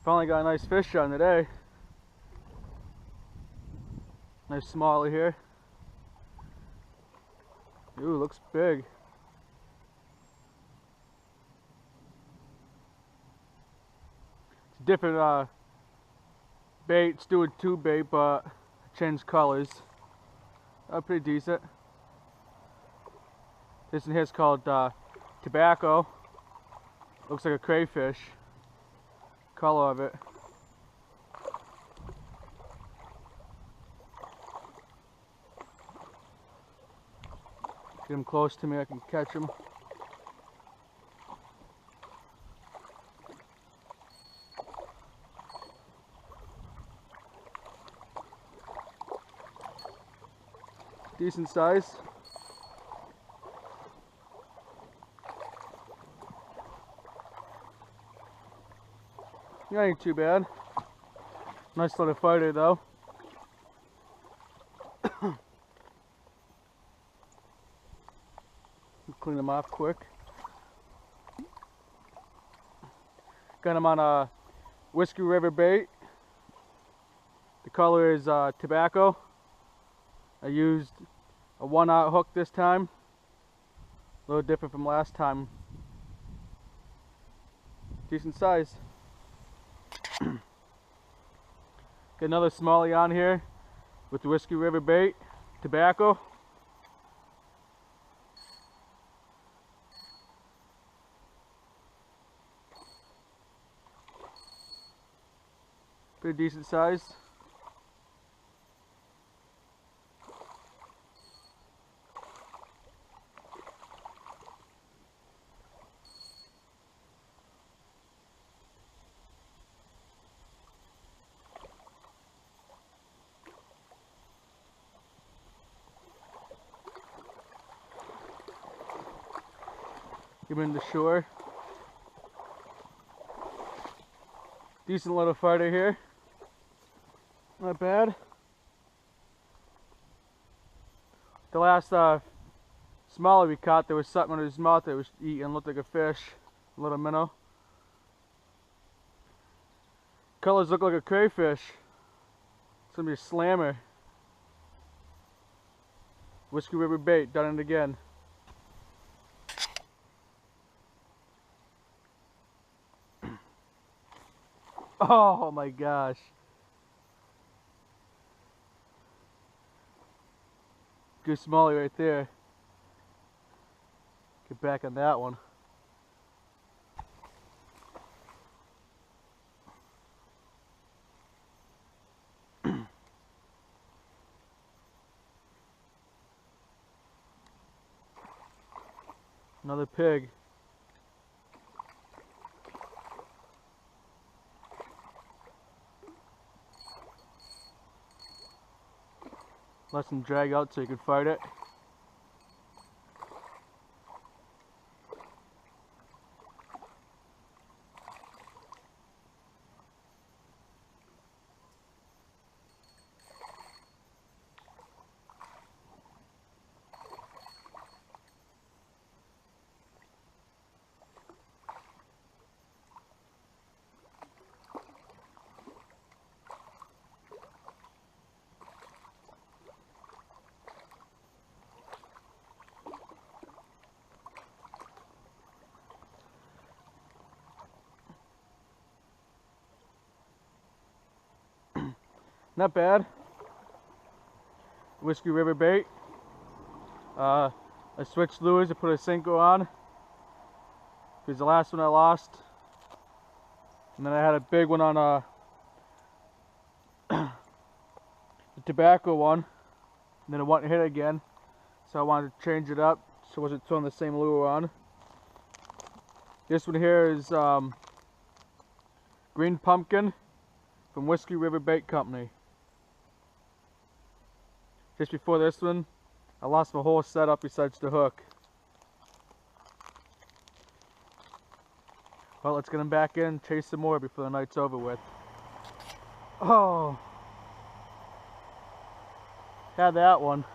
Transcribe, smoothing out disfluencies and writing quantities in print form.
Finally got a nice fish on today. Nice smallie here. Ooh, looks big. It's different bait. It's doing tube bait, but changed colors. Pretty decent. This one here is called Tobacco. Looks like a crayfish. Color of it. Get him close to me, I can catch him. Decent size. Yeah, ain't too bad. Nice little fighter though. Clean them off quick. Got him on a Whiskey River bait. The color is Tobacco. I used a 1/0 hook this time. A little different from last time. Decent size. Got another smallie on here with the Whiskey River bait, Tobacco. Pretty decent size. Get him in the shore. Decent little fighter here. Not bad. The last smallie we caught, there was something in his mouth that was eating, looked like a fish, a little minnow. Colors look like a crayfish. It's gonna be a slammer. Whiskey River bait, done it again. Oh my gosh. Good smallie right there. Get back on that one. Another pig. Let them drag out so you can fight it. Not bad. Whiskey River bait. I switched lures to put a Cinco on because the last one I lost, and then I had a big one on the Tobacco one, and then it wouldn't hit again, so I wanted to change it up so I wasn't throwing the same lure on. This one here is Green Pumpkin from Whiskey River Bait Company. Just before this one, I lost my whole setup besides the hook. Well, let's get him back in, chase some more before the night's over with. Oh, had that one.